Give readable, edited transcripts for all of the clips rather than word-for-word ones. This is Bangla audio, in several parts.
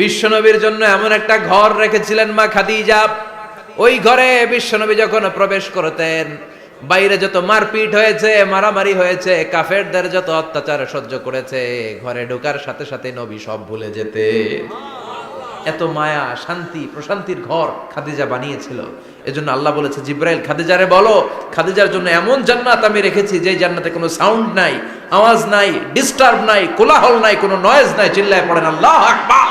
বিশ্বনবীর জন্য এমন একটা ঘর রেখেছিলেন মা খাদিজা। ওই ঘরে বিশ্বনবী যখন প্রবেশ করতেন, বাইরে যত মারপিট হয়েছে, মারামারি হয়েছে, কাফেরদের যত অত্যাচার সহ্য করেছে, ঘরে ঢোকার সাথে সাথে নবী সব ভুলে যেতে। এত মায়া, শান্তি, প্রশান্তির ঘর খাদিজা বানিয়েছিল। এজন্য আল্লাহ বলেছে, জিব্রাইল খাদিজারে বলো, খাদিজার জন্য এমন জান্নাত আমি রেখেছি যে জান্নাতে কোনো সাউন্ড নাই, আওয়াজ নাই, ডিস্টার্ব নাই, কোলাহল নাই, কোনো নয়েজ নাই। চিল্লায় পড়েন আল্লাহু আকবার।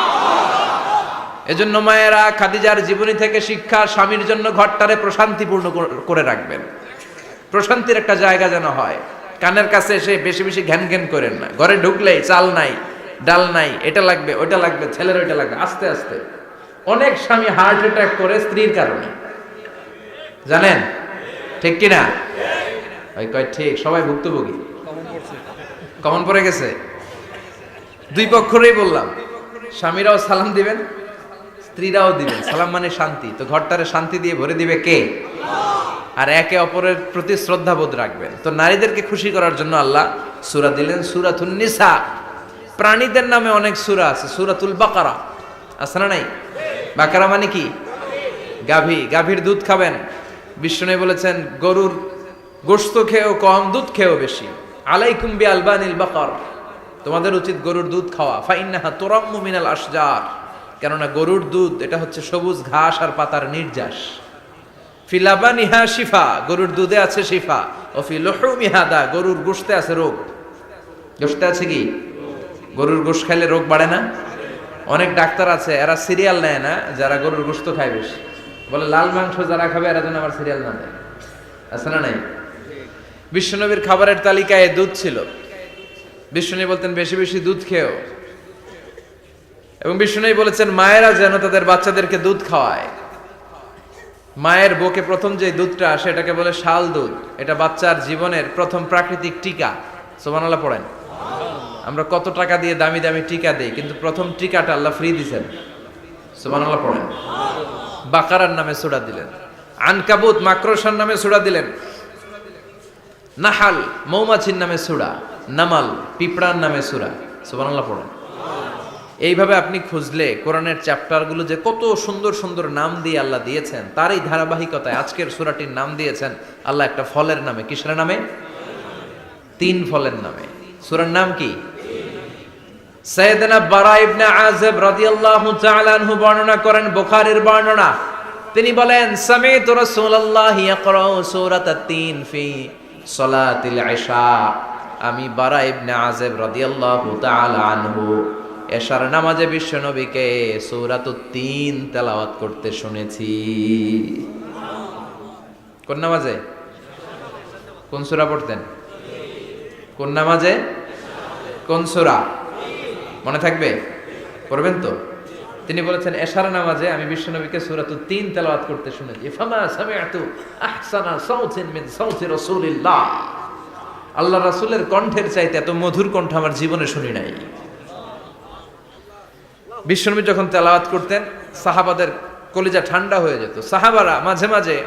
এজন্য মায়েরা খাদিজার জীবনী থেকে শিক্ষা, স্বামীর জন্য ঘরটারে প্রশান্তিপূর্ণ করে রাখবেন। প্রশান্তির একটা জায়গা যেন হয়। কানের কাছে এসে বেশি বেশি ঘ্যান ঘ্যান করেন না। ঘরে ঢুকলেই চাল নাই, ডাল নাই, এটা লাগবে, ওইটা লাগবে, ছেলের ওইটা লাগবে। আস্তে আস্তে অনেক স্বামী হার্ট অ্যাটাক করে স্ত্রীর কারণে, জানেন ঠিক কিনা? ওই কয় ঠিক, সবাই ভুক্তভোগী, কমন পড়ে গেছে। দুই পক্ষেরই বললাম, স্বামীরাও সালাম দিবেন, স্ত্রীরাও দিবেন। সালাম মানে শান্তি, তো ঘরটারে শান্তি দিয়ে ভরে দিবে কে? আর একে অপরের প্রতি শ্রদ্ধাবোধ রাখবেন। তো নারীদেরকে খুশি করার জন্য আল্লাহ সূরা দিলেন, সূরাতুন নিসা। প্রাণীদের নামে অনেক সূরা আছে, সূরাতুল বাকারা আছে না নাই? বাকারা মানে কি? গাভী। গাভীর দুধ খাবেন। বিষ্ণু বলেছেন, গরুর গোশত খেয়েও কম, দুধ খেয়েও বেশি। আলাইকুম বি আলবানিল বাকার, তোমাদের উচিত গরুর দুধ খাওয়া। ফাইন্নাহা তুরাম্মু মিনাল আশজার, কেননা গরুর দুধ এটা হচ্ছে সবুজ ঘাস আর পাতার নির্যাস। ফি লাবানিহা শিফা, গরুর দুধে আছে শিফা। ও ফি লুহুমিহা দা, গরুর গোশতে আছে রোগ। গোশতে আছে কি? গরুর গোশত খাইলে রোগ বাড়ে না? অনেক ডাক্তার আছে, এরা সিরিয়াল নেয় না, যারা গরুর গোশত খায় বেশি। বলে লাল মাংস যারা খাবে এরা যেন আমার সিরিয়াল না নেয়। আছে না নাই? বিশ্বনবীর খাবারের তালিকায় দুধ ছিল। বিষ্ণু বলতেন বেশি বেশি দুধ খেও। এবং বিষ্ণু বলেছেন মায়েরা যেন তাদের বাচ্চাদেরকে দুধ খাওয়ায়। মায়ের বুকে প্রথম যে দুধটা আসে এটাকে বলে শাল দুধ। এটা বাচ্চার জীবনের প্রথম প্রাকৃতিক টিকা। সুবহানাল্লাহ পড়েন। আমরা কত টাকা দিয়ে দামি দামি টিকা দেই, কিন্তু প্রথম টিকাটা আল্লাহ ফ্রি দিয়েছেন। সুবহানাল্লাহ পড়েন। বাকারার নামে সূরা দিলেন, আনকাবুত মাকড়সার নামে সূরা দিলেন, নাহাল মৌমাছির নামে সূরা, নামাল পিঁপড়ার নামে সূরা। সুবহানাল্লাহ পড়েন। এইভাবে আপনি খুঁজলে কোরআনের চ্যাপ্টারগুলো যে কত সুন্দর সুন্দর নাম দিয়ে আল্লাহ দিয়েছেন, তার এই ধারাবাহিকতায় আজকের সূরাটির নাম দিয়েছেন আল্লাহ একটা ফলের নামে। কিসের নামে? 3 ফলের নামে। সূরার নাম কি? সাইয়েদনা বারা ইবনে আযিব রাদিয়াল্লাহু তাআলা আনহু বর্ণনা করেন, বুখারীর বর্ণনা। তিনি বলেন, সামি'তু রাসূলুল্লাহি ইয়াকরাউ সূরাতাত তিন ফি সালাতিল ইশা। আমি বারা ইবনে আযিব রাদিয়াল্লাহু তাআলা আনহু এশার নামাজে বিশ্ব নবীকে সূরাতুত তিন তেলাওয়াত করতে শুনেছি। কোন নামাজে? কোন সূরা পড়তেন? কোন নামাজে? কোন সূরা? মনে থাকবে? পড়বেন তো? তিনি বলেছেন এশার নামাজে আমি বিশ্ব নবীকে সূরাতুত তিন তেলাওয়াত করতে শুনেছি। ফামা সামি'তু আহসানা সাউতিন মিন সাউতি রাসূলিল্লাহ, আল্লাহ রাসূলের কণ্ঠের চাইতে এত মধুর কণ্ঠ আমার জীবনে শুনি নাই। বিশ্বনবী যখন তেলাওয়াত করতেন সাহাবাদের কলিজা ঠান্ডা হয়ে যেত। সাহাবারা মাঝে মাঝে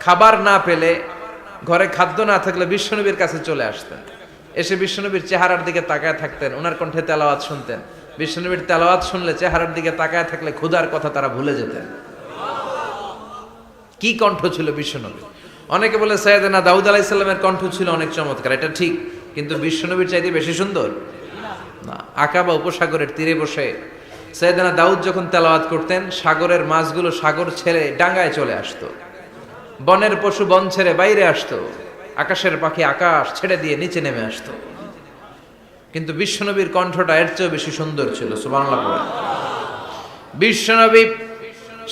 খাবার না পেলে, ঘরে খাদ্য না থাকলে বিশ্বনবীর কাছে চলে আসতেন। এসে বিশ্বনবীর চেহারার দিকে তাকায় থাকতেন, ওনার কণ্ঠে তেলাওয়াত শুনতেন। বিশ্বনবীর তেলাওয়াত শুনলে চেহারার দিকে তাকায় থাকলে ক্ষুধার কথা তারা ভুলে যেতেন। কি কণ্ঠ ছিল বিশ্বনবী! অনেকে বলে সাইয়েদনা দাউদ আলাইহিস সালামের কণ্ঠ ছিল অনেক চমৎকার, এটা ঠিক, কিন্তু বিশ্বনবীর চাইতে বেশি সুন্দর না। আকাবা উপসাগরের তীরে বসে সাইয়েদনা দাউদ যখন তেলাওয়াত করতেন, সাগরের মাছগুলো সাগর ছেড়ে ডাঙায় চলে আসতো, বনের পশু বন ছেড়ে বাইরে আসতো, আকাশের পাখি আকাশ ছেড়ে দিয়ে নিচে নেমে আসতো। কিন্তু বিশ্বনবীর কণ্ঠটা এর চেয়েও বেশি সুন্দর ছিল। সুবহানাল্লাহ পড়েন। বিশ্বনবী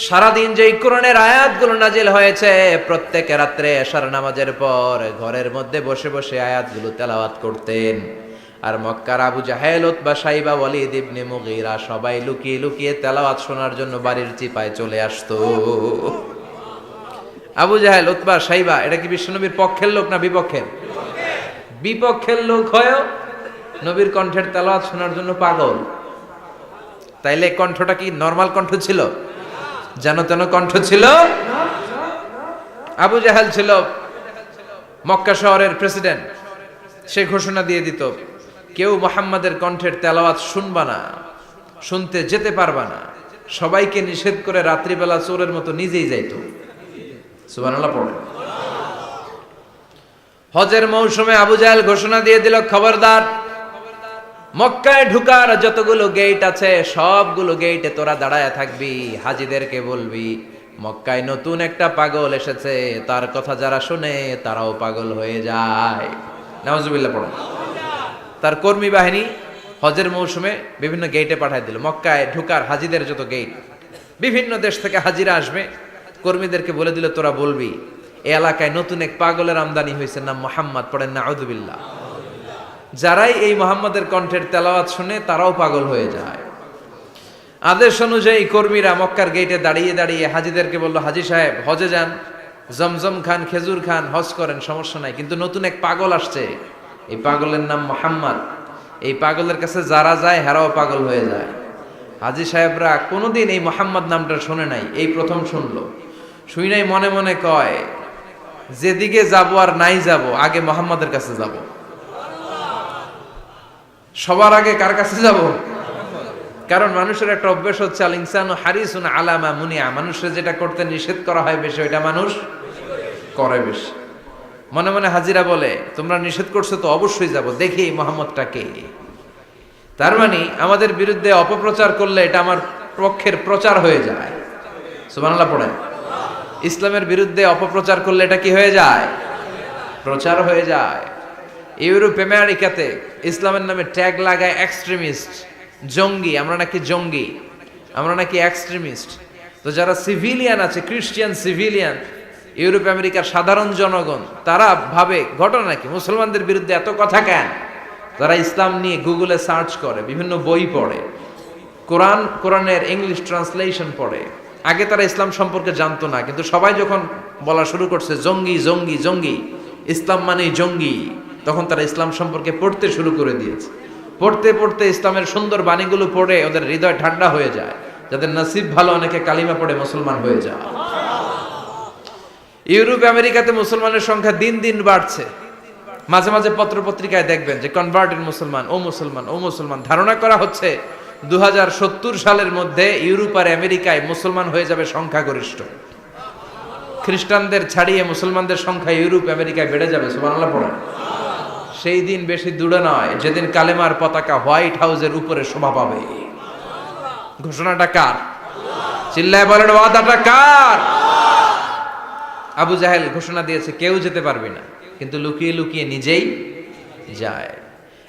সারাদিন যে কোরআনের আয়াতগুলো নাজিল হয়েছে, প্রত্যেক রাত্রে এশার নামাজের পর ঘরের মধ্যে বসে বসে আয়াতগুলো তেলাওয়াত করতেন। আর মক্কার আবু জাহেল, উতবা, শাইবা, ওয়ালিদ ইবনে মুগীরা সবাই লুকিয়ে লুকিয়ে তেলাওয়াত শোনার জন্য বাড়ির চিপায় চলে আসতো। আবু জাহেল, উতবা, শাইবা এটা কি বিশ্বনবীর পক্ষের লোক না বিপক্ষের? বিপক্ষের লোক হয়েও নবীর কণ্ঠের তেলাওয়াত শোনার জন্য পাগল। তাইলে কণ্ঠটা কি নরমাল কণ্ঠ ছিল? যেন তেন কণ্ঠ ছিল? আবু জাহেল ছিল মক্কা শহরের প্রেসিডেন্ট। সে ঘোষণা দিয়ে দিত, কেউ মুহাম্মাদের কণ্ঠের তেলাওয়াত শুনবা না, শুনতে যেতে পারবা না। সবাইকে নিষেধ করে রাত্রিবেলা চোরের মতো নিজেই যাইতো। সুবহানাল্লাহ পড়ে। হজের মৌসুমে আবু জাহেল ঘোষণা দিয়ে দিল, খবরদার, মক্কায় ঢুকার যতগুলো গেট আছে সবগুলো গেটে তোরা দাঁড়ায় থাকবি, হাজিদেরকে বলবি মক্কায় নতুন একটা পাগল এসেছে, তার কথা যারা শুনে তারাও পাগল হয়ে যায়। নাউজুবিল্লাহ পড়ে। তার কর্মী বাহিনী হজের মৌসুমে বিভিন্ন গেটে পাঠায় দিল। মক্কায় ঢুকার হাজিদের যত গেট, বিভিন্ন দেশ থেকে হাজিরা আসবে, কর্মীদেরকে বলে দিল তোরা বলবি এই এলাকায় নতুন এক পাগলের আমদানি হয়েছে, নাম মুহাম্মদ। পড়েন নাউযুবিল্লাহ। যারাই এই মুহাম্মাদের কণ্ঠের তেলাওয়াত শুনে তারাও পাগল হয়ে যায়। আদেশ অনুযায়ী কর্মীরা মক্কার গেটে দাঁড়িয়ে দাঁড়িয়ে হাজিদেরকে বলল, হাজি সাহেব হজে যান, জমজম খান, খেজুর খান, হজ করেন, সমস্যা নাই, কিন্তু নতুন এক পাগল আসছে, এই পাগলের নাম মুহাম্মদ। এই পাগলের কাছে যারা যায় হেরাও পাগল হয়ে যায়। হাজি সাহেবরা কোনোদিন এই মুহাম্মদ নামটা শুনে নাই, এই প্রথম শুনলো। শুই নাই মনে মনে কয়, যেদিকে যাবো আর নাই যাব, আগে মুহাম্মাদের কাছে যাব। সবার আগে কার কাছে যাব? কারণ মানুষের একটা অভ্যাস হচ্ছে, আল ইনসানু হারিসুন আলা মা মুনিয়া, মানুষের যেটা করতে নিষেধ করা হয় বেশি ওইটা মানুষ করে বেশি। মনে মনে হাজিরা বলে, তোমরা নিষেধ করছো তো অবশ্যই যাব, দেখি মুহাম্মদটা কে। তার মানে আমাদের বিরুদ্ধে অপপ্রচার করলে এটা আমার পক্ষের প্রচার হয়ে যায়। সুবহানাল্লাহ পড়েন। ইসলামের বিরুদ্ধে অপপ্রচার করলে এটা কি হয়ে যায়? প্রচার হয়ে যায়। ইউরোপ আমেরিকাতে ইসলামের নামে ট্যাগ লাগায় এক্সট্রিমিস্ট, জঙ্গি, আমরা নাকি জঙ্গি, আমরা নাকি এক্সট্রিমিস্ট। তো যারা সিভিলিয়ান আছে, খ্রিস্টিয়ান সিভিলিয়ান, ইউরোপ আমেরিকার সাধারণ জনগণ, তারা ভাবে ঘটনা নাকি মুসলমানদের বিরুদ্ধে এত কথা কেন? তারা ইসলাম নিয়ে গুগলে সার্চ করে, বিভিন্ন বই পড়ে, কোরআনের ইংলিশ ট্রান্সলেশন পড়ে। আগে তারা ইসলাম সম্পর্কে জানতো না, কিন্তু সবাই যখন বলা শুরু করছে জঙ্গি জঙ্গি জঙ্গি, ইসলাম মানেই জঙ্গি, তখন তারা ইসলাম সম্পর্কে পড়তে শুরু করে দিয়েছে। পড়তে পড়তে ইসলামের সুন্দর বাণীগুলো পড়ে ওদের হৃদয় ঠান্ডা হয়ে যায়। যাদের নসিব ভালো, অনেকে কালিমা পড়ে মুসলমান হয়ে যায়। ইউরোপ আমেরিকাতে মুসলমানের সংখ্যা দিন দিন বাড়ছে। মাঝে মাঝে পত্র পত্রিকায় দেখবেন যে কনভার্টেড মুসলমান, ও মুসলমান, ও মুসলমান। ধারণা করা হচ্ছে 2070 সালের মধ্যে ইউরোপ আর আমেরিকায় মুসলমান হয়ে যাবে সংখ্যাগরিষ্ঠ। খ্রিস্টানদের ছাড়িয়ে মুসলমানদের সংখ্যা ইউরোপ আমেরিকায় বেড়ে যাবে। সুবহানাল্লাহ পড়েন। সেই দিন বেশি দূরে নয় যেদিন কালেমার পতাকা হোয়াইট হাউসের উপরে শোভা পাবে। ঘোষণাটা কার? চিল্লায় বলেন, ওয়াদাটা কার? আবু জাহেল ঘোষণা দিয়েছে কেউ যেতে পারবে না, কিন্তু লুকিয়ে লুকিয়ে নিজেই যায়।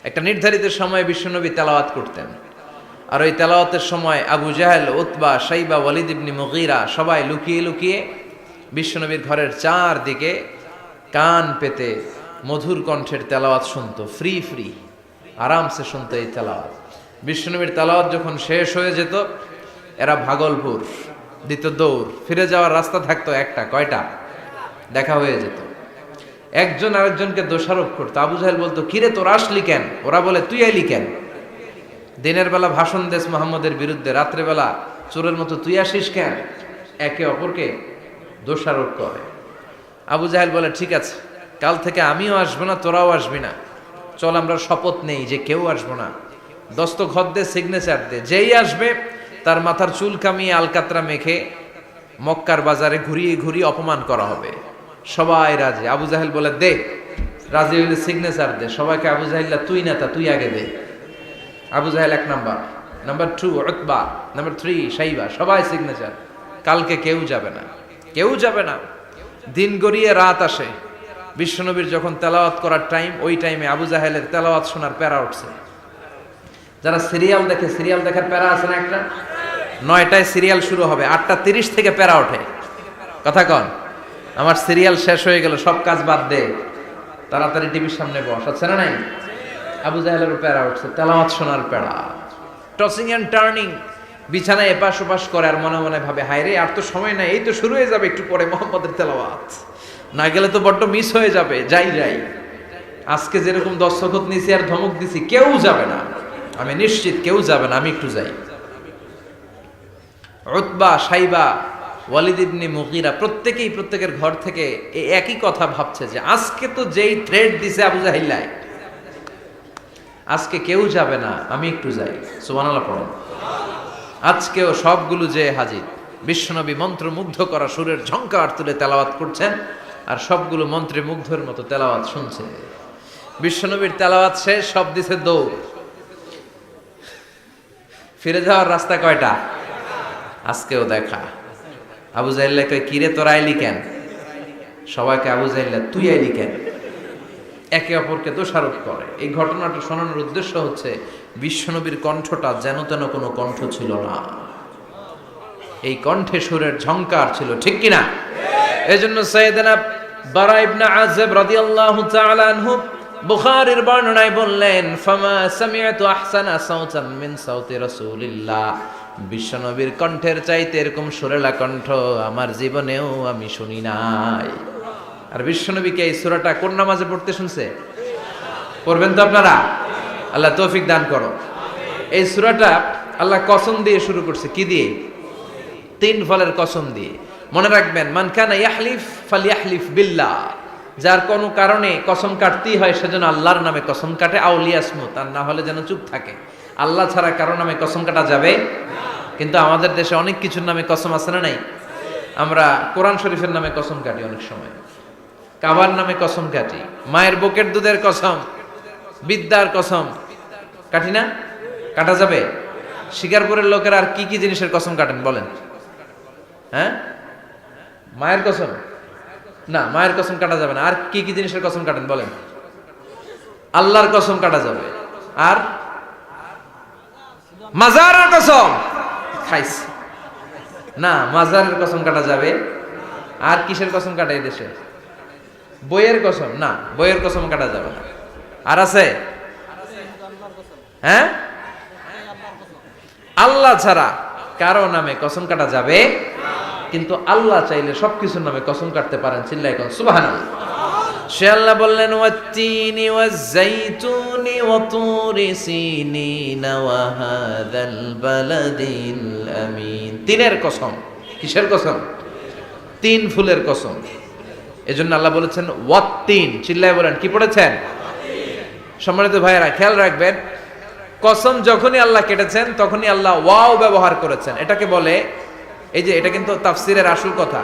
একটা নির্ধারিত সময়ে বিশ্বনবী তেলাওয়াত করতেন, আর ওই তেলাওয়াতের সময় আবু জাহেল, উতবা, শাইবা, ওয়ালিদ ইবনে মুগীরা সবাই লুকিয়ে লুকিয়ে বিশ্বনবীর ঘরের চারদিকে কান পেতে মধুর কণ্ঠের তেলাওয়াত শুনতো। ফ্রি ফ্রি আরামসে শুনতো এই তেলাওয়াত। বিশ্বনবীর তেলাওয়াত যখন শেষ হয়ে যেত, এরা ভাগলপুর দিত দৌড়। ফিরে যাওয়ার রাস্তা থাকতো একটা, কয়টা? দেখা হয়ে যেত। একজন আরেকজনকে দোষারোপ করতো। আবু জাহেল বলতো, কিরে তোর আসলি কেন? ওরা বলে, তুই আইলি কেন? দিনের বেলা ভাষণ দেশ মুহাম্মদের বিরুদ্ধে, রাত্রেবেলা চোরের মতো তুই আসিস কেন? একে অপরকে দোষারোপ করে। আবু জাহেল বলে, ঠিক আছে, কাল থেকে আমিও আসবো না, তোরাও আসবি না। চল আমরা শপথ নেই যে কেউ আসবো না। দস্তখত দে, সিগনেচার দে, যেই আসবে তার মাথার চুল কামিয়ে আলকাতরা মেখে মক্কার বাজারে ঘুরিয়ে ঘুরিয়ে অপমান করা হবে। সবাই রাজি। আবু জাহেল বলে, দে, রাজি হইলে সিগনেচার দে। সবাইকে আবু জাহেল্লা, তুই নেতা, তুই আগে দে। আবু জাহেল 1 নাম্বার, নাম্বার 2 উতবা, নাম্বার 3 শাইবা, সবাই সিগনেচার। কালকে কেউ যাবে না, কেউ যাবে না। দিন গড়িয়ে রাত আসে। বিশ্বনবীর যখন তেলাওয়াত করার টাইম, ওই টাইমে আবু জাহেলের তেলাওয়াত শোনার প্যারা উঠছে। যারা সিরিয়াল দেখে, সিরিয়াল দেখার প্যারা আছে না একটা? 9টায় সিরিয়াল শুরু হবে, 8:30 থেকে প্যারা ওঠে। কথা কন, আমার সিরিয়াল শেষ হয়ে গেল, সব কাজ বাদ দে, তাড়াতাড়ি টিভির সামনে বস, আছে না নাই? আবু জাহেলেরও প্যারা উঠছে, তেলাওয়াত শোনার প্যারা। টসিং এন্ড টার্নিং, বিছানায় এপাশ ওপাশ করে, আর মনে মনে ভাবে, হায় রে, আর তো সময় নাই, এই তো শুরু হয়ে যাবে একটু পরে মুহাম্মদের তেলাওয়াত, না গেলে তো বড্ড মিস হয়ে যাবে। যাই যাই, আজকে যেরকম দস্তখত নিছি আর ধমক দিছি, কেউ যাবে না, আমি নিশ্চিত কেউ যাবে না, আমি একটু যাই। উতবা, শাইবা, ওয়ালিদ ইবনে মুগীরা প্রত্যেকেই প্রত্যেকের ঘর থেকে এই একই কথা ভাবছে যে আজকে তো যেই থ্রেড দিছে আবু জাহিল্লাহ, আজকে কেউ যাবে না, আমি একটু যাই। সুবহানাল্লাহ পড়েন। আজকেও সবগুলো যে হাজির। বিশ্বনবী মন্ত্রমুগ্ধ করা সুরের ঝংকার তুলে তেলাওয়াত করছেন, আর সবগুলো মন্ত্রে মুগ্ধের মতো তেলাওয়াত শুনছে। বিশ্বনবীর তেলাওয়াত শেষ, সব দিছে দৌড়। ফিরে যাওয়ার রাস্তা কয়টা? আজকেও দেখা। আবু জাহেল কয়, কিরে তোরা আইলি কেন? সবাইকে আবু জাহেল তুই আইলি কেন, একে অপরকে দোষারোপ করে। এই ঘটনাটা শোনানোর উদ্দেশ্য হচ্ছে বিশ্বনবীর কণ্ঠটা যেন তেন কোনো কণ্ঠ ছিল না, এই কণ্ঠে সুরের ঝংকার ছিল, ঠিক কিনা? এজন্য সাইয়েদনা বারা ইবনে আযিব রাদিয়াল্লাহু তাআলা আনহু বুখারীর বর্ণনায় বললেন, ফামা সামি'তু আহসানা সাওতান মিন সাওতি রাসূলিল্লাহ, বিশ্বনবীর কণ্ঠের চাইতে এরকম সুরেলা কণ্ঠ আমার জীবনেও আমি শুনি নাই। আর বিশ্বনবীকে এই সূরাটা কোন নামাজে পড়তে শুনছে? পড়বেন তো আপনারা? আল্লাহ তৌফিক দান করো। এই সূরাটা আল্লাহ কসম দিয়ে শুরু করছে। কি দিয়ে? 3 ফলের কসম দিয়ে। মনে রাখবেন, মান কানা ইয়াহলিফ ফালইয়াহলিফ বিল্লাহ, যার কোনো কারণে কসম কাটতেই হয় সেজন্য আল্লাহর নামে কসম কাটে, আউলিয়াসমুত, আর না হলে যেন চুপ থাকে। আল্লাহ ছাড়া কারো নামে কসম কাটা যাবে? কিন্তু আমাদের দেশে অনেক কিছুর নামে কসম আছে না নাই? আমরা কোরআন শরীফের নামে কসম কাটি, অনেক সময় কাবার নামে কসম কাটি, মায়ের বুকের দুধের কসম, বিদ্যার কসম কাটি না? কাটা যাবে? শিকারপুরের লোকেরা আর কি কি জিনিসের কসম কাটেন বলেন? হ্যাঁ, মায়ের কসম না, মায়ের কসম কাটা যাবে না। আর কি কি জিনিসের কসম কাটেন বলেন? আল্লাহর কসম কাটা যাবে। আর মাজারের কসম খাইস না, মাজারের কসম কাটা যাবে। আর কিসের কসম কাটে এই দেশে? বইয়ের কসম না, বইয়ের কসম কাটা যাবে না। আর আছে? হ্যাঁ, আল্লাহ ছাড়া কারো নামে কসম কাটা যাবে, কিন্তু আল্লাহ চাইলে সবকিছুর নামে কসম কাটতে পারেন। চিল্লায় কোন সুবহানাল্লাহ। সে আল্লাহ বললেন, ওয়াত-তিনি ওয়াজ-যাইতুনি ওয়া তুরি সিনিন ওয়া হাযাল বালাদিল আমিন। তিনের কসম। কিসের কসম? 3 ফুলের কসম। এজন্য আল্লাহ বলেছেন ওয়াত-তিন। চিল্লায় বলেন, কি পড়েছেন? সম্মানিত ভাইয়েরা, খেয়াল রাখবেন, কসম যখনই আল্লাহ কেটেছেন তখনই আল্লাহ ওয়াও ব্যবহার করেছেন। এটাকে বলে, এই যে এটা কিন্তু তাফসীরের আসল কথা,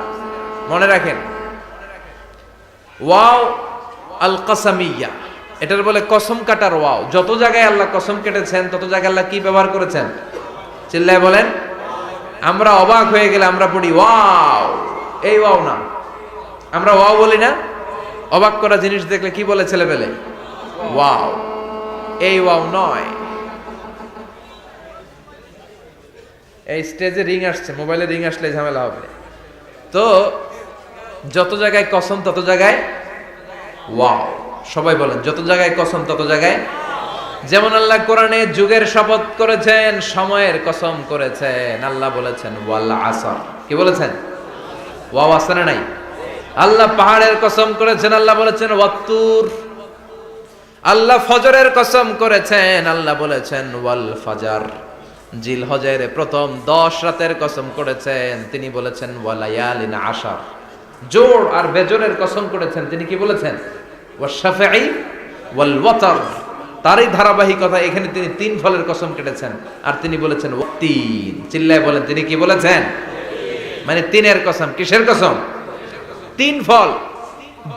মনে রাখেন, ওয়াও আল কাসামিয়া, এটার বলে কসম কাটার ওয়াও। যত জায়গায় আল্লাহ কসম কেটেছেন তত জায়গায় আল্লাহ কি ব্যবহার করেছেন? চিল্লায় বলেন। আমরা অবাক হয়ে গেলে আমরা পড়ি ওয়াও, এই ওয়াও না, আমরা ওয়াও বলি না? অবাক করা জিনিস দেখলে কি বলে ছেলে পেলে? ওয়াও, এই ওয়াও নয়। এই স্টেজে রিং আসছে, মোবাইলে রিং আসলে ঝামেলা হবে। তো যত জায়গায় কসম তত জায়গায় ওয়াও। সবাই বলেন, যত জায়গায় কসম তত জায়গায়। যেমন আল্লাহ কোরআনে যুগের শপথ করেছেন, সময়ের কসম করেছেন। আল্লাহ বলেছেন ওয়াল আসর। কি বলেছেন? ওয়াও আছে না নাই? আল্লাহ পাহাড়ের কসম করেছেন, আল্লাহ বলেছেন ওয়াত্তুর। আল্লাহ ফজরের কসম করেছেন, আল্লাহ বলেছেন ওয়াল ফাজার। জিলহজের প্রথম 10 রাতের কসম করেছেন, তিনি বলেছেন ওয়ালায়ালিন আশার। জোড় আর বেজোড়ের কসম করেছেন, তিনি কি বলেছেন? ওয়াশাফাঈ ওয়াল ওয়াতর। তারই ধারাবাহিকতা এখানে তিনি 3 ফলের কসম কেটেছেন, আর তিনি বলেছেন ওয়াতিন। চিল্লায় বলেন, তিনি কি বলেছেন? মানে 3-এর কসম। কিসের কসম? 3 ফল।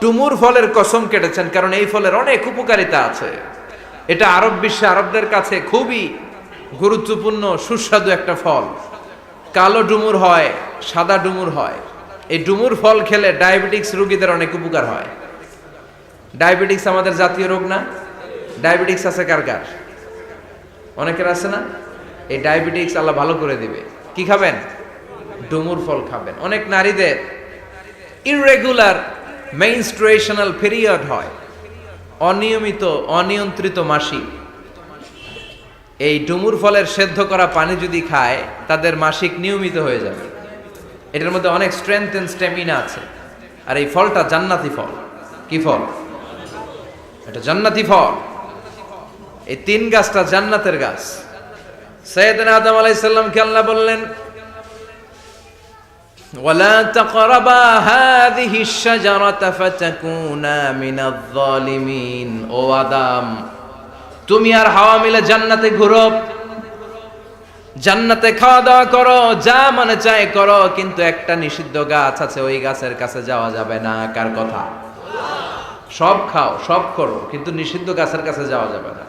ডুমুর ফলের কসম কেটেছেন, কারণ এই ফলের অনেক উপকারিতা আছে। এটা আরব বিশ্বে আরবদের কাছে খুবই গুরুত্বপূর্ণ সুস্বাদু একটা ফল। কালো ডুমুর হয়, সাদা ডুমুর হয়। এই ডুমুর ফল খেলে ডায়াবেটিক্স রোগীদের অনেক উপকার হয়। ডায়াবেটিক্স আমাদের জাতীয় রোগ না? ডায়াবেটিক্স আছে কার কার? অনেকের আছে না? এই ডায়াবেটিক্স আল্লাহ ভালো করে দিবে। কি খাবেন? ডুমুর ফল খাবেন। অনেক নারীদের ইররেগুলার মেনস্ট্রুয়েশনাল পিরিয়ড হয়, অনিয়মিত অনিয়ন্ত্রিত মাসিক। এই ডুমুর ফলের সেদ্ধ করা পানি যদি খায়, তাদের মাসিক নিয়মিত হয়ে যাবে। এটার মধ্যে অনেক স্ট্রেংথ এন্ড স্ট্যামিনা আছে। আর এই ফলটা জান্নাতি ফল। কি ফল? এটা জান্নাতি ফল। এই 3 গাছটা জান্নাতের গাছ। সাইয়েদনা আদম আলাইহিস সালামকে আল্লাহ বললেন, ওয়ালা তাকরাবা হাযিহি আশ-শাজারাতা ফাতাকুনা মিনাজ যালিমিন। ও আদম, তুমি আর হাওয়া মিলে জান্নাতে ঘুরো, জান্নাতে খাওয়া দাওয়া করো, যা মনে চায় করো, কিন্তু একটা নিষিদ্ধ গাছ আছে, ওই গাছের কাছে যাওয়া যাবে না। কার কথা? সব খাও, সব করো, কিন্তু নিষিদ্ধ গাছের কাছে যাওয়া যাবে না।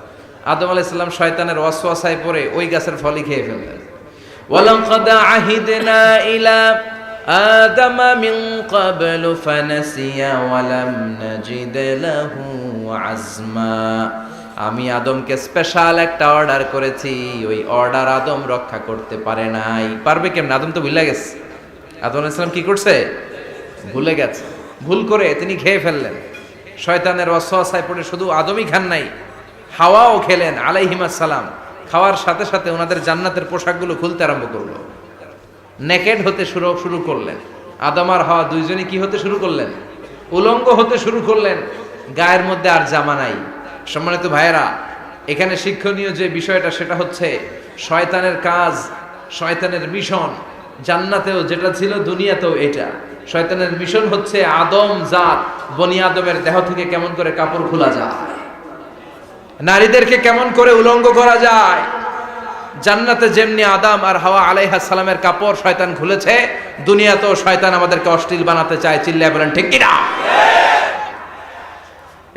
আদম আলাইহিস সালাম শয়তানের ওয়াসওয়াসায় পড়ে ওই গাছের ফলই খেয়ে ফেললেন। ওয়ালাকাদ আহিদনা ইলা আদম মিন ক্বাবলু ফানাসিয়া ওয়া লাম নাজিদ লাহু আজমা। আমি আদমকে স্পেশাল একটা অর্ডার করেছি, ওই অর্ডার আদম রক্ষা করতে পারে নাই। পারবে কেমন? আদম তো ভুলে গেছে। আদম আলাইহিস সালাম কি করছে? ভুলে গেছে। ভুল করে তিনি খেয়ে ফেললেন। শয়তানের ওয়াসওয়াসায় পড়ে শুধু আদমই খান নাই, হাওয়াও খেলেন আলাইহিমাস সালাম। খাওয়ার সাথে সাথে ওনাদের জান্নাতের পোশাকগুলো খুলতে আরম্ভ করলো, নেকেড হতে শুরু করলেন। আদম আর হাওয়া দুইজনই কি হতে শুরু করলেন? উলঙ্গ হতে শুরু করলেন। গায়ের মধ্যে আর জামা নাই। সম্মানিত ভাইয়েরা, এখানে শিক্ষণীয় যে বিষয়টা সেটা হচ্ছে শয়তানের কাজ, শয়তানের মিশন জান্নাতেও যেটা ছিল দুনিয়াতেও এটা। শয়তানের মিশন হচ্ছে আদম জাত, বনি আদমের দেহ থেকে কেমন করে কাপড় খোলা যায়, নারীদেরকে কেমন করে উলঙ্গ করা যায়। জান্নাতে যেমনি আদম আর হাওয়া আলাইহিস সালামের কাপড় শয়তান খুলেছে, দুনিয়াতেও শয়তান আমাদেরকে অশ্লীল বানাতে চায়। চিল্লায় বলেন ঠিক কিনা?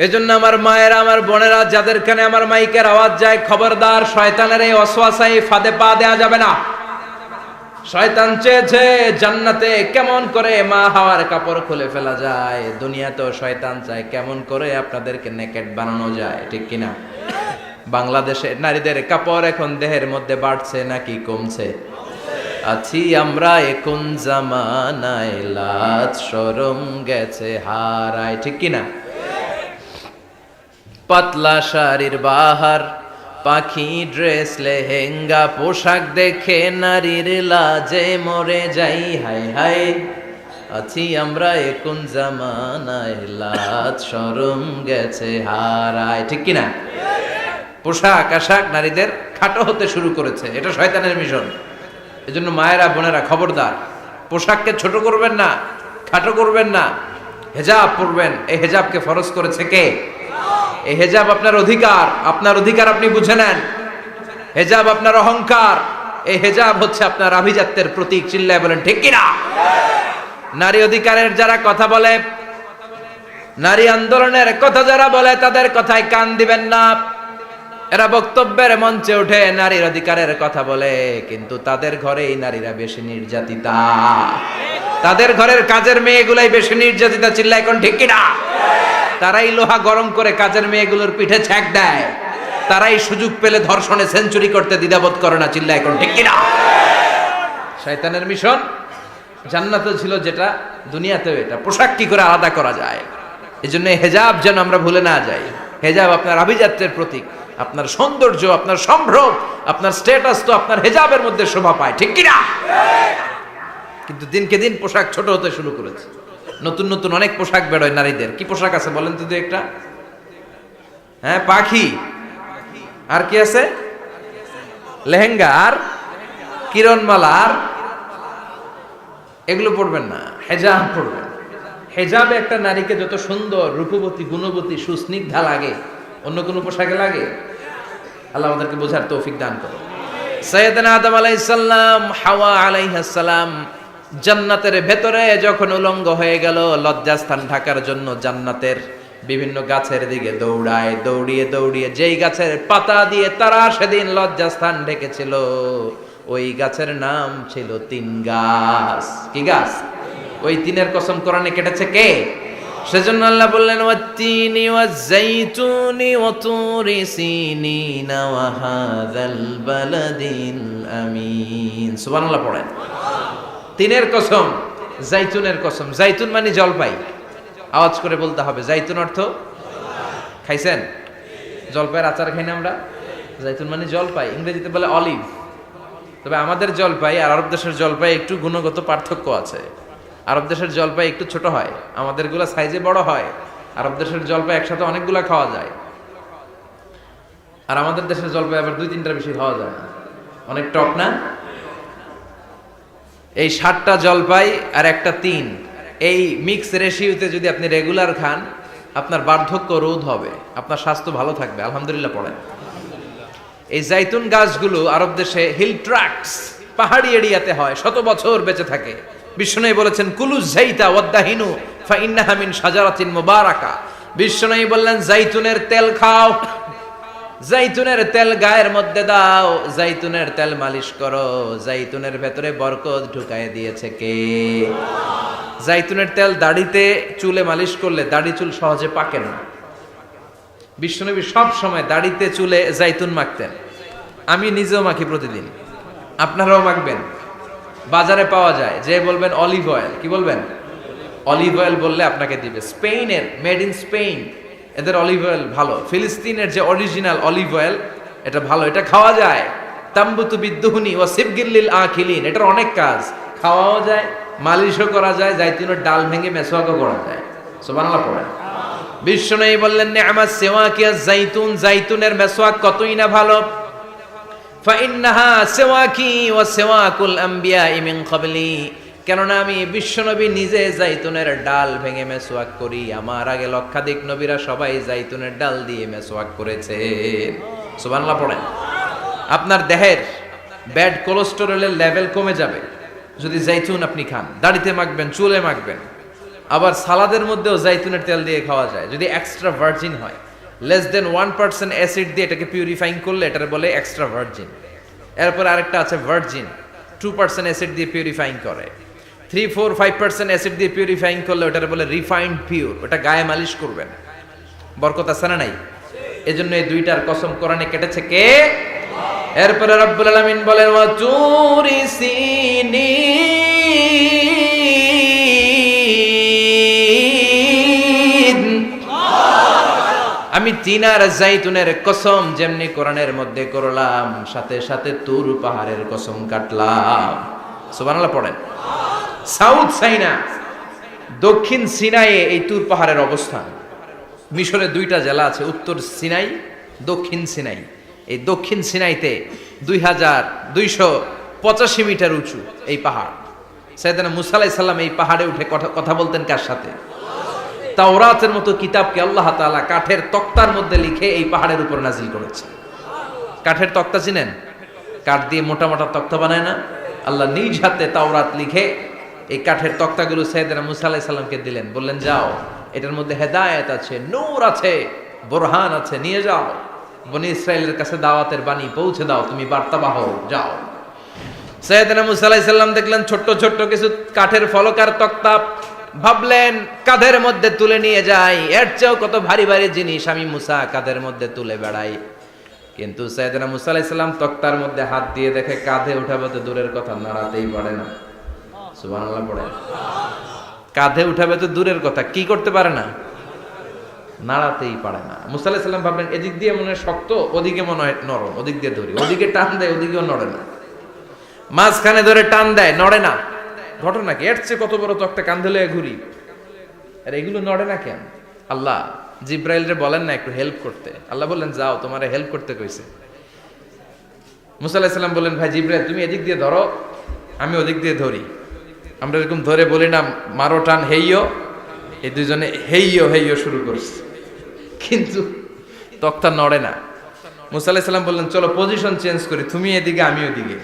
এজন্য আমার মায়েরা, আমার বোনেরা, যাদের কানে আমার মাইকের আওয়াজ যায়, খবরদার, শয়তানের এই ওয়াসওয়াসায় ফাঁদে পা দেয়া যাবে না। শয়তান চেয়েছে জান্নাতে কেমন করে মা হাওয়ার কাপড় খুলে ফেলা যায়, দুনিয়াতেও শয়তান চায় কেমন করে আপনাদেরকে নেকেড বানানো যায়। ঠিক কিনা? বাংলাদেশে নারীদের কাপড় এখন দেহের মধ্যে বাড়ছে নাকি কমছে? আছি আমরা এখন জামানায়, লাজ শরম গেছে হারায়। ঠিক কিনা? পাতলা শাড়ির বাহার, পাখি ড্রেস, লেহেঙ্গা পোশাক দেখে নারীর লাজে মরে যাই। হায় হায়, আছি আমরা এখন জামানায়, লাজ শরম গেছে হারায়। ঠিক কিনা? পোশাক আশাক নারীদের খাটো হতে শুরু করেছে, এটা শয়তানের মিশন। এজন্য মায়েরা বোনেরা খবরদার, পোশাককে ছোট করবেন না, খাটো করবেন না, হেজাব পরবেন। এই হেজাবকে ফরজ করেছে কে? এই হেজাব আপনার অধিকার, আপনার অধিকার আপনি বুঝে নেন। হেজাব আপনার অহংকার, এই হেজাব হচ্ছে আপনার আভিজাত্যের প্রতীক। চিল্লায় বলেন ঠিক কিনা? নারী অধিকারের যারা কথা বলে, নারী আন্দোলনের কথা যারা বলে, তাদের কথায় কান দিবেন না। এরা বক্তব্যের মঞ্চে উঠে নারীর অধিকারের কথা বলে, কিন্তু তাদের ঘরেই নারীরা বেশি নির্যাতিতা, তাদের ঘরের কাজের মেয়েগুলাই বেশি নির্যাতিতা। চিল্লায় কোন ঠিক কিনা? তারাই লোহা গরম করে কাজের মেয়েগুলোর পিঠে ছ্যাঁক দেয়, তারাই সুযোগ পেলে ধর্ষণে সেঞ্চুরি করতে দ্বিধাবোধ করে না। চিল্লায় কোন ঠিক কিনা? শয়তানের মিশন জান্নাতে ছিল যেটা, দুনিয়াতেও এটা। পোশাক কি করে আলাদা করা যায়? এই জন্য হেজাব যেন আমরা ভুলে না যাই। হেজাব আপনার আভিজাত্যের প্রতীক, আপনার সৌন্দর্য, আপনার সম্ভ্রম, আপনার স্ট্যাটাস তো আপনার হেজাবের মধ্যে শোভা পায়। ঠিক কিনা? কিন্তু দিনকে দিন পোশাক ছোট হতে শুরু করেছে। নতুন নতুন অনেক পোশাক বেরোয় নারীদের। কি পোশাক আছে বলেন তো একটা? হ্যাঁ, পাখি, আর কি আছে? লেহেঙ্গা, আর কিরণমালা, আর এগুলো পরবেন না, হেজাব পরবেন। হেজাবে একটা নারীকে যত সুন্দর, রূপবতী, গুণবতী, সুস্নিগ্ধা লাগে, অন্য কোনো পোশাকে লাগে? আল্লাহ আমাদেরকে বোঝার তৌফিক দান করুন। সাইয়েদনা আদম আলাইহিস সালাম, হাওয়া আলাইহিস সালাম জান্নাতের ভেতরে যখন উলঙ্গ হয়ে গেল, লজ্জাস্থান ঢাকার জন্য জান্নাতের বিভিন্ন গাছের দিকে দৌড়ায়। দৌড়িয়ে দৌড়িয়ে যেই গাছের পাতা দিয়ে তারা সেদিন লজ্জাস্থান ঢেকেছিল, ওই গাছের নাম ছিল তিন গাছ। কি গাছ? ওই তিনের কসম কোরআনে কেটেছে কে? সেজন্য আল্লাহ বললেন, ওয়াত-তিনি ওয়াজ-যাইতুনি ওয়া তুরি সিনিনা ওয়া হাযাল বালাদিল আমিন। সুবহানাল্লাহ পড়েন। তিনের কসম, জাইতুনের কসম। জাইতুন মানে জলপাই, আওয়াজ করে বলতে হবে। জাইতুন অর্থ খাইছেন? জলপাইয়ের আচার খাই না আমরা? জাইতুন মানে জলপাই, ইংরেজিতে বলে অলিভ। তবে আমাদের জলপাই আর আরব দেশের জলপাই একটু গুণগত পার্থক্য আছে। আরব দেশের জলপাই একটু ছোট হয়, আমাদেরগুলা সাইজে বড় হয়। আরব দেশের জলপাই একসাথে অনেকগুলা খাওয়া যায়, আর আমাদের দেশের জলপাই আবার 2-3টার বেশি খাওয়া যায় না, অনেক টক না? এই 7টা জলপাই আর একটা তিন, এই মিক্স রেশিওতে যদি আপনি রেগুলার খান, আপনার বার্ধক্য রোধ হবে, আপনার স্বাস্থ্য ভালো থাকবে। আলহামদুলিল্লাহ পড়েন। এই জাইতুন গাছগুলো আরব দেশে হিল ট্রাক্টস, পাহাড়ি এরিয়াতে হয়, শত বছর বেঁচে থাকে। বিষ্ণু বলেছেন কুলু জাইতা ওয়াদাহিনু ফাইন্নাহা মিন শাজারাতিন মুবারাকা। বিষ্ণু বললেন জাইতুনের তেল খাও, জাইতুনের তেল গায়ের মধ্যে দাও, জাইতুনের তেল মালিশ করো, জাইতুনের ভেতরে বরকত ঢুকায় দিয়েছে কে? জাইতুনের তেল দাড়িতে চুলে মালিশ করলে দাড়ি চুল সহজে পাকে না। বিশ্বনবী সব সময় দাড়িতে চুলে জাইতুন মাখতেন। আমি নিজেও মাখি প্রতিদিন, আপনারাও মাখবেন। বাজারে পাওয়া যায়, যে বলবেন অলিভ অয়েল, কি বলবেন? অলিভ অয়েল বললে আপনাকে দিবে। স্পেনের, মেড ইন স্পেন, এদের অলিভ অয়েল ভালো। ফিলিস্তিনের যে অরিজিনাল অলিভ অয়েল, এটা ভালো, এটা খাওয়া যায়। তাম্বুতু বিদ্দুহুনি ওয়া সিবগিল্লিল আখিলিন, এটার অনেক কাজ, খাওয়াও যায়, মালিশও করা যায়, জাইতুনের ডাল ভেঙে মেসওয়াকও করা যায়। সুবহানাল্লাহ পড়েন। বিশ্বনবী বললেন নি'মাস সিওয়াকিয়া জাইতুন, জাইতুনের মেসওয়াক কতই না ভালো। ফাইন্নাহা সিওয়াকি ওয়া সিওয়াকুল আমবিয়াই মিন ক্বাবলি, কেননা আমি বিশ্বনবী নিজে জাইতুনের ডাল ভেঙে মেসওয়াক করি, আমার আগে লক্ষাধিক নবীরা সবাই জাইতুনের ডাল দিয়ে মেসওয়াক করেছে। সুবহানাল্লাহ পড়েন। আপনার দেহের ব্যাড কোলেস্টেরলের লেভেল কমে যাবে যদি জাইতুন আপনি খান। দাড়িতে মাখবেন, চুলে মাখবেন, আবার সালাদের মধ্যেও জাইতুনের তেল দিয়ে খাওয়া যায় যদি এক্সট্রা ভার্জিন হয়। লেস দেন 1% অ্যাসিড দিয়ে এটাকে পিউরিফাইং করলে এটাকে বলে এক্সট্রা ভার্জিন। এরপর আরেকটা আছে ভার্জিন, 2% অ্যাসিড দিয়ে পিউরিফাইং করে। 3, 4, 5% অ্যাসিড দিয়ে পিউরিফাইং করলে ওটাকে বলে রিফাইন্ড পিওর, ওটা গায়ে মালিশ করবেন। বরকত আছে না নাই? এজন্য এই দুইটার কসম কোরআনে কেটেছে কে? এরপরে রব্বুল আলামিন বলেন ওয়া তুরি সিনিন, আমি তিন আর জাইতুনের কসম যেমনি কোরআনের মধ্যে করলাম, সাথে সাথে তুর পাহাড়ের কসম কাটলাম। সুবহানাল্লাহ পড়েন। সাউথ সাইনা, দক্ষিণ সিনাইয়ে এই তুর পাহাড়ের অবস্থান। মিশরে দুইটা জেলা আছে, উত্তর সিনাই, দক্ষিণ সিনাই। এই দক্ষিণ সিনাইতে 2285 মিটার উঁচু এই পাহাড়। সাইয়েদনা মুসা আলাইহিস সালাম এই পাহাড়ে উঠে কথা বলতেন কার সাথে? তাওরাতের মতো কিতাবকে আল্লাহ তাআলা কাঠের তক্তার মধ্যে লিখে এই পাহাড়ের উপর নাজিল করেছে। কাঠের তক্তা চিনেন? কাঠ দিয়ে মোটা মোটা তক্তা বানায় না? আল্লাহ নিজ হাতে তাওরাত লিখে এই কাঠের তক্তাগুলো সাইয়েদনা মুসা আলাইহিস সালামকে দিলেন, বললেন যাও, এটার মধ্যে হেদায়েত আছে, নূর আছে, বোরহান আছে, নিয়ে যাও, বনি ইসরাইলের কাছে দাওয়াতের বাণী পৌঁছে দাও, তুমি বার্তাবাহ, যাও। সাইয়েদনা মুসা আলাইহিস সালাম দেখলেন ছোট্ট ছোট্ট কিছু কাঠের ফলকার তক্তা, ভাবলেন কাঁধের মধ্যে তুলে নিয়ে যাই, এর চেয়েও কত ভারী ভারী জিনিস আমি মুসা কাঁধের মধ্যে তুলে বেড়াই। কিন্তু সাইয়েদনা মুসা আলাইহিস সালাম তক্তার মধ্যে হাত দিয়ে দেখে কাঁধে উঠাবে তো দূরের কথা, নাড়াতেই পারে না। সুবহানাল্লাহ পড়ে। কাঁধে উঠাবে তো দূরের কথা, কি করতে পারে না? নাড়াতেই পারে না। মুসা আলাইহিস সালাম ভাবলেন এদিক দিয়ে মনে হয় শক্ত, ওদিকে মনে হয় নরম, ওদিক দিয়ে ধরি, ওদিকে টান দেয়, ওদিকেও নড়ে না, মাঝখানে ধরে টান দেয়, নড়ে না। ঘটনা কি? এর চেয়ে কত বড় তক্তা কাঁধে লয়ে ঘুরি, আর এগুলো নড়ে না কেন? আল্লাহ জিব্রাইলরে বলেন না একটু হেল্প করতে? আল্লাহ বললেন যাও, তোমারে হেল্প করতে কইছে। মুসা আলাইহিস সালাম বললেন ভাই জিব্রাইল তুমি এদিক দিয়ে ধরো, আমি ওদিক দিয়ে ধরি। আমরা এরকম ধরে বলি না মারো টান হেইয়ো, এই দুইজনে হেইয়ো হেইয়ো শুরু করছে, কিন্তু তক্তা নড়ে না। মুসা আলাইহিস সালাম বললেন চলো পজিশন চেঞ্জ করি, তুমি এদিকে আমি ওদিকে,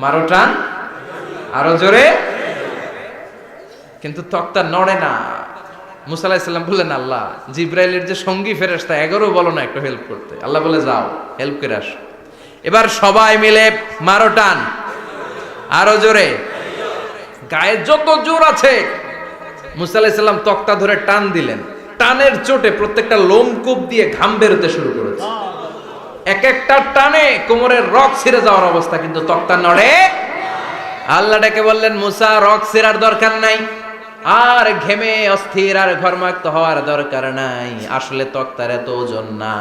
মারো টান আরো জোরে, কিন্তু তক্তা নড়ে না। মুসা আলাইহিস সালাম বললেন আল্লাহ জিব্রাইলের যে সঙ্গী ফেরেশতা 11 বলো না একটু হেল্প করতে। আল্লাহ বলে যাও হেল্প করে আসো। এবার সবাই মিলে মারো টান আরো জোরে, গায়ে যত জোর আছে। মুসা আলাইহিস সালাম তক্তা ধরে টান দিলেন, টানের চোটে প্রত্যেকটা লোমকূপ দিয়ে ঘাম বেরোতে শুরু করেছে। এক একটা টানে কোমরের রক ছিঁড়ে যাওয়ার অবস্থা, কিন্তু তক্তা নড়ে। আল্লাহ ডেকে বললেন মুসা রক ছিঁড়ার দরকার নাই, আর ঘেমে অস্থির আর ঘর্মাক্ত হওয়ার দরকার নাই। আসলে তক্তার এত ওজন না,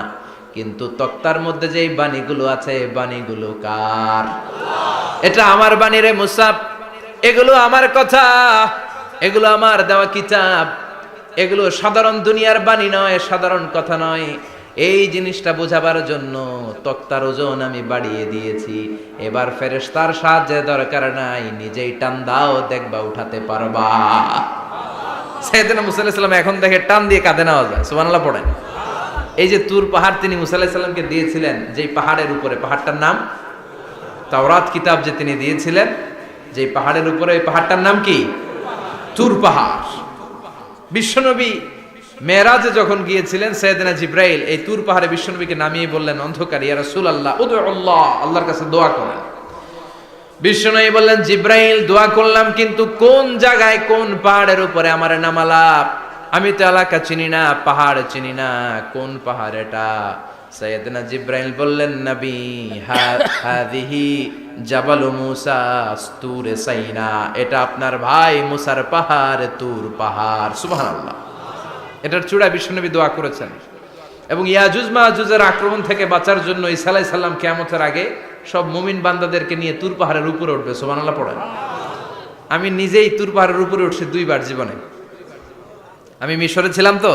কিন্তু তক্তার মধ্যে যে বাণীগুলো আছে বাণীগুলো কার? এটা আমার বাণী রে মুসা, এগুলো আমার কথা, এগুলো আমার দেওয়া কিতাব, এগুলো সাধারণ দুনিয়ার বাণী নয়, সাধারণ কথা নয়। এই জিনিসটা বোঝাবার জন্য তক্তার ওজন আমি বাড়িয়ে দিয়েছি। এবার ফেরেশতার সাহায্যের দরকার নাই, নিজেই টান দাও, দেখবা উঠাতে পারবা। সাইয়েদনা মুসা আলাইহিস সালাম এখন দেখে টান দিয়ে কাঁধে নেওয়া যায়। সুবহানাল্লাহ পড়েন। এই যে তুর পাহাড় তিনি মুসা আলাইহিস সালামকে দিয়েছিলেন, যেই পাহাড়ের উপরে, পাহাড়টার নাম তাওরাত কিতাব যে তিনি দিয়েছিলেন, যেই পাহাড়ের উপরে, এই পাহাড়টার নাম কি? তুর পাহাড়। বিশ্বনবী মেরাজে যখন গিয়েছিলেন, সাইয়েদনা জিব্রাইল এই তুর পাহাড়ে বিশ্বনবীকে নামিয়ে বললেন, অন্ধকার, ইয়া রাসূলুল্লাহ উদউল্লাহ, আল্লাহর কাছে দোয়া করেন। বিশ্বনবী বললেন, জিব্রাইল দোয়া করলাম, কিন্তু কোন জায়গায় কোন পাহাড়ের উপরে আমারে নামালা? আমি তো এলাকা চিনি না, পাহাড় চিনি না, কোন পাহাড় এটা? সাইয়েদনা জিব্রাইল বললেন, নবী হাদিহি জাবালু মুসা তুরে সাইনা, এটা আপনার ভাই মুসার পাহাড়, তুর পাহাড়। সুবহানাল্লাহ। এটার চূড়া বিশ্বনবী দোয়া করেছেন। এবং ইয়াজুজ মাজুজের আক্রমণ থেকে বাঁচার জন্য ঈসা আলাইহিস সালাম কিয়ামতের আগে সব মুমিন বান্দাদেরকে নিয়ে তুর পাহাড়ের উপরে উঠবে। সুবহানাল্লাহ পড়েন। আমি নিজেই তুর পাহাড়ের উপরে উঠছি 2 বার জীবনে। আমি মিশরে ছিলাম তো,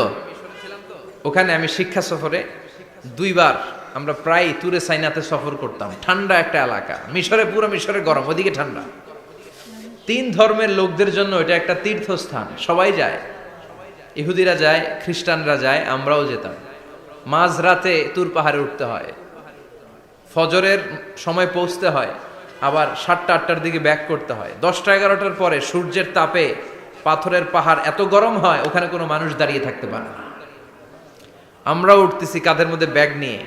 ওখানে আমি শিক্ষা সফরে 2 বার আমরা প্রায় তুরে সাইনাতে সফর করতাম। ঠান্ডা একটা এলাকা, মিশরে, পুরো মিশরে গরম, ওদিকে ঠান্ডা। 3 ধর্মের লোকদের জন্য এটা একটা তীর্থস্থান, সবাই যায়, ইহুদিরা যায়, খ্রিস্টানরা যায়, আমরাও যেতাম। মাঝরাতে তুর পাহাড়ে উঠতে হয়, ফজরের সময় পৌঁছতে হয়, আবার 7টা-8টার দিকে ব্যাক করতে হয়। 10টা-11টার পরে সূর্যের তাপে পাথরের পাহাড় এত গরম হয়, ওখানে কোনো মানুষ দাঁড়িয়ে থাকতে পারে না। আমরাও উঠতেছি কাঁধের মধ্যে ব্যাগ নিয়ে,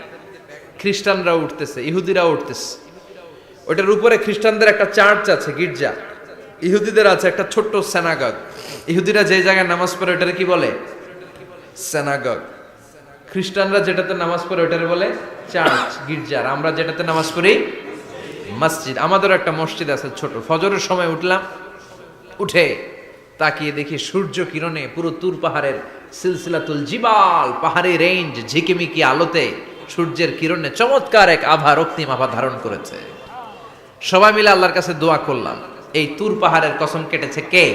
খ্রিস্টানরাও উঠতেছে, ইহুদিরাও উঠতেছে। ওইটার উপরে খ্রিস্টানদের একটা চার্চ আছে, গির্জা, ইহুদিদের আছে একটা ছোট্ট সিনাগগ। ইহুদিরা যে জায়গায় নামাজ পড়ে ওটারে কি বলে? সিনাগগ। খ্রিস্টানরা যেটাতে নামাজ পড়ে ওটারে বলে চার্চ, গির্জা। আর আমরা যেটাতে নামাজ পড়ি মসজিদ। আমাদেরও একটা মসজিদ আছে ছোট। ফজরের সময় উঠলাম, উঠে তাকিয়ে দেখি সূর্য কিরণে পুরো তুর পাহাড়ের সিলসিলাতুল জিবাল, পাহাড়ি রেঞ্জ ঝিকিমিকি আলোতে সূর্যের কিরণে চমৎকার এক আভা, রক্তিম আভা ধারণ করেছে। সবাই মিলে আল্লাহর কাছে দোয়া করলাম। এই তুর পাহাড়ের কসম কেটেছে কে?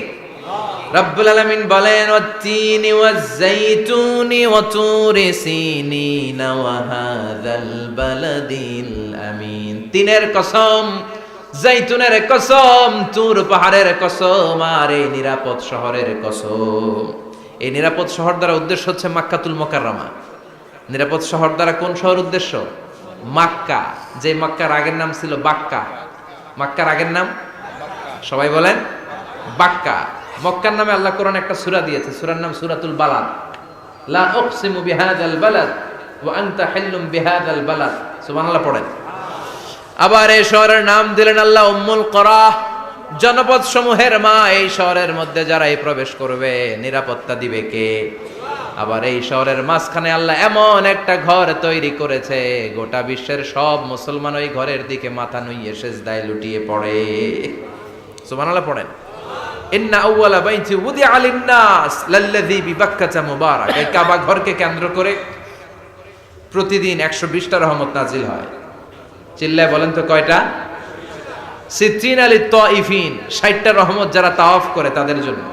রব্বুল আলামিন বলেন, ওয়াত-তিনি ওয়াজ-যাইতুনি ওয়া তুরি সিনিন ওয়া হাযাল বালাদিল আমিন। তিনের কসম, জাইতুনের কসম, তুর পাহাড়ের কসম, আর এই নিরাপদ শহরের কসম। এই নিরাপদ শহর দ্বারা উদ্দেশ্য হচ্ছে মক্কাতুল মুকাররমা। নিরাপদ শহর দ্বারা কোন শহর উদ্দেশ্য? মক্কা। যে মক্কার আগের নাম ছিল বাক্কা। মক্কার আগের নাম সবাই বলেন বাক্কা। মক্কার নামে আল্লাহ কোরআনে একটা সূরা দিয়েছে, সূরার নাম সূরাতুল বালাদ। লা উকসিমু বিহাযাল বালাদ ওয়া আনতা হিল্লুম বিহাযাল বালাদ। সুবহানাল্লাহ পড়েন। আবার এই শহরের নাম দিলেন আল্লাহ উম্মুল কুরা, জনপদ সমূহের মা। এই শহরের মধ্যে যারাই প্রবেশ করবে নিরাপত্তা দিবে কে? আবার এই শহরের মাঝখানে আল্লাহ এমন একটা ঘর তৈরি করেছে, গোটা বিশ্বের সব মুসলমান ওই ঘরের দিকে মাথা নুইয়ে সিজদায় লুটিয়ে পড়ে। সুবহানাল্লাহ পড়েন। ইন্না আউওয়ালা বাইতি উদিআ লিন-নাস লাল্লাযী বিবাক্কাতা মুবারাক। এই কাবা ঘরকে কেন্দ্র করে প্রতিদিন 120টা রহমত নাজিল হয়। চিল্লায় বলেন তো কয়টা? 60 আলি তাইফিন, 60টা রহমত যারা তাওয়াফ করে তাদের জন্য।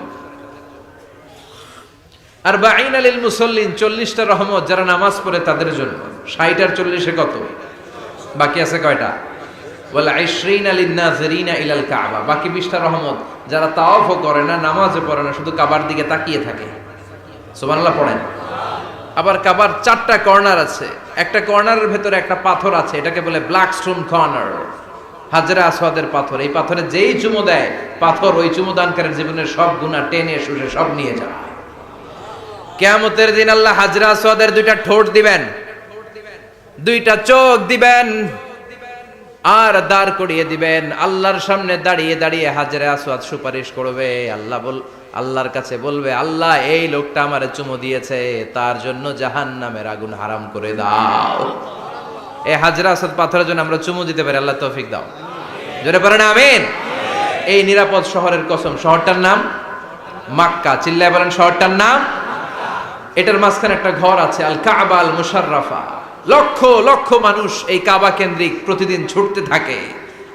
আর 40 আলিল মুসল্লিন, 40টা রহমত যারা নামাজ পড়ে তাদের জন্য। 60 আর 40 কত? বাকি আছে কয়টা? ওয়াল 20 আলিন নাযিরিনা ইলাল কাবা, বাকি 20টা রহমত যারা তাওয়াফও করে না, নামাজও পড়ে না, শুধু কাবার দিকে তাকিয়ে থাকে। সুবহানাল্লাহ পড়েন। আবার কাবার 4টা কর্নার আছে, একটা কর্নারের ভেতরে একটা পাথর আছে, এটাকে বলে ব্ল্যাক স্টোন কর্নার, হাজরে আসওয়াদের পাথর। এই পাথরে যেই চুমু দেয়, পাথর ওই চুমুদানকারীর জীবনের সব গুনাহ টেনে শুষে সব নিয়ে যায়। কিয়ামতের দিন আল্লাহ হাজরে আসওয়াদের 2টা ঠোঁট দিবেন, 2টা চোখ দিবেন, আর দাঁড় করিয়ে দিবেন। আল্লাহর সামনে দাঁড়িয়ে দাঁড়িয়ে হাজরে আসওয়াদ সুপারিশ করবে। আল্লাহর কাছে বলবে, আল্লাহ এই লোকটা আমারে চুমু দিয়েছে, তার জন্য জাহান্নামের আগুন হারাম করে দাও। এই হাজরে আসওয়াদ পাথরের জন্য আমরা চুমু দিতে পারি, আল্লাহ তৌফিক দাও। জোরে পড়েন আমিন। এই নিরাপদ শহরের কসম। শহরটার নাম মক্কা। চিল্লায় বলেন শহরটার নাম। এটার মাঝখানে একটা ঘর আছে, আল কাবা আল মুশাররাফা। লক্ষ লক্ষ মানুষ এই কাবা কেন্দ্রিক প্রতিদিন ছুটতে থাকে।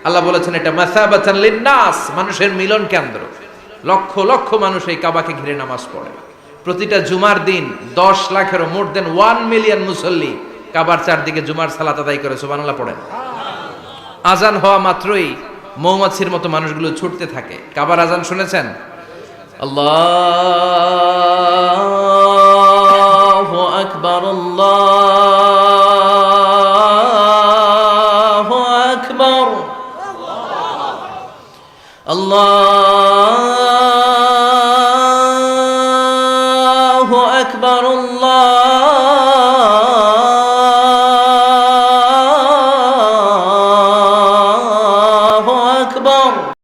আল্লাহ বলেছেন এটা মাসাবাতান লিন-নাস, মানুষের মিলন কেন্দ্র। লক্ষ লক্ষ মানুষ এই কাবাকে ঘিরে নামাজ পড়ে। প্রতিটা জুমার দিন 10 লাখেরও মোর দেন 1 মিলিয়ন মুসল্লি কাবার চারদিকে জুমার সালাত আদায় করে। সুবহানাল্লাহ পড়েন। আজান হওয়া মাত্রই মৌমাছির মতো মানুষগুলো ছুটতে থাকে। কাবার আজান শুনেছেন? আল্লাহু আকবার, আল্লাহ আল্লাহ